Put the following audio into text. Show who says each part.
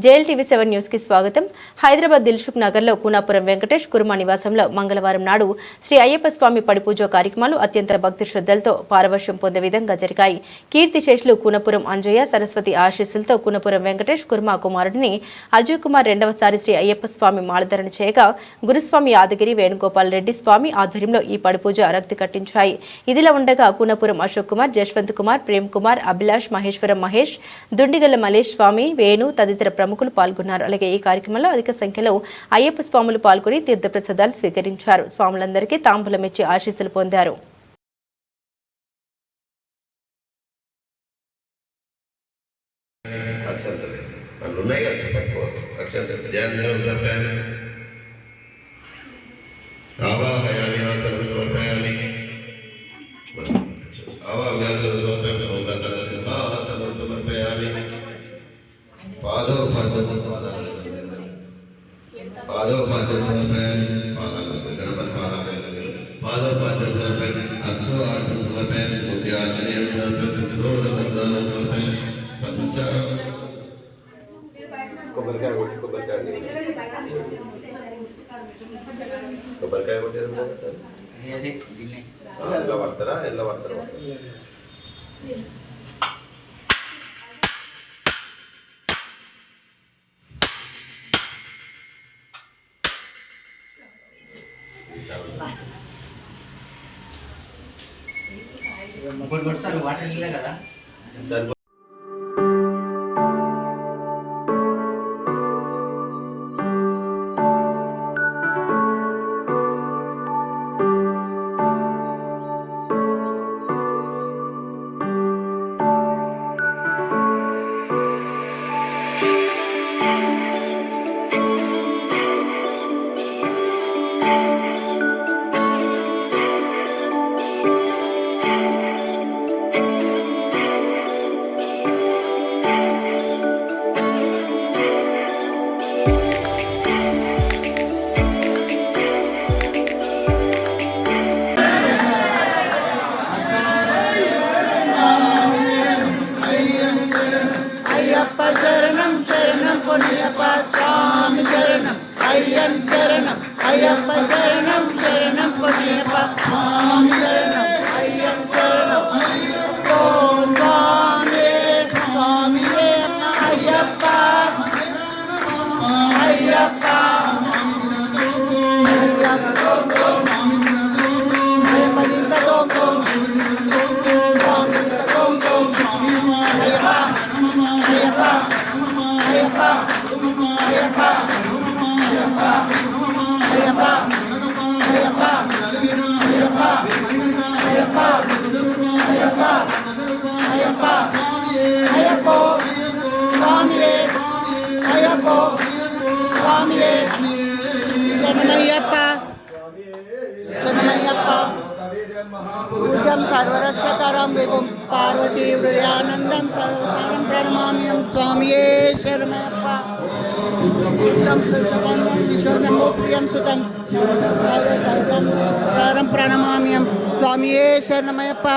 Speaker 1: JLTV 7 news కి స్వాగతం. హైదరాబాద్ దిల్సుఖ్ నగర్ లో కూనాపురం వెంకటేష్ కుర్మా నివాసంలో మంగళవారం నాడు శ్రీ అయ్యప్ప స్వామి పడిపూజ కార్యక్రమాలు అత్యంత భక్తి శ్రద్ధలతో పారవశ్యం పొందే విధంగా జరిగాయి. కీర్తిశేషులు కూనపురం అంజయ్య సరస్వతి ఆశీస్సులతో కూనపురం వెంకటేష్ కుర్మా కుమారుడిని అజయ్ కుమార్ రెండవసారి శ్రీ అయ్యప్ప స్వామి మాలధరణ చేయగా గురుస్వామి యాదగిరి వేణుగోపాల్ రెడ్డి స్వామి ఆధ్వర్యంలో ఈ పడిపూజ రక్తి కట్టించాయి. ఇదిలా ఉండగా కూనపురం అశోక్ కుమార్, జశ్వంత్ కుమార్, ప్రేమ్ కుమార్, అభిలాష్, మహేశ్వరం మహేష్, దుండిగల్ల మలేష్ స్వామి, వేణు తదితర ప్రముఖులు పాల్గొన్నారు. అలాగే ఈ కార్యక్రమంలో అధిక సంఖ్యలో అయ్యప్ప స్వాములు పాల్గొని తీర్థప్రసాదాలు స్వీకరించారు. స్వాములందరికీ తాంబూలం ఇచ్చి ఆశీస్సులు పొందారు.
Speaker 2: వాటర్ కదా
Speaker 3: శరణం శరణం పొన్నయ్యప్ప స్వామి శరణం అయ్యం శరణం అయ్యప్ప శరణం శరణం పొన్నయ్యప్ప స్వామి శరణం అయ్యం శరణం ఓ స్వామి స్వామి అయ్యప్ప అయ్యప్ప పూజం సర్వరక్షకరం విభుం పార్వతీ హృదయానందం సర్వకారం ప్రణమామ్యం స్వామియే శరణమయ్యప్ప. విశ్వశంభోప్రియం సుతం సర్వం ప్రణమామ్యం స్వామియే శరణమయ్యప్ప.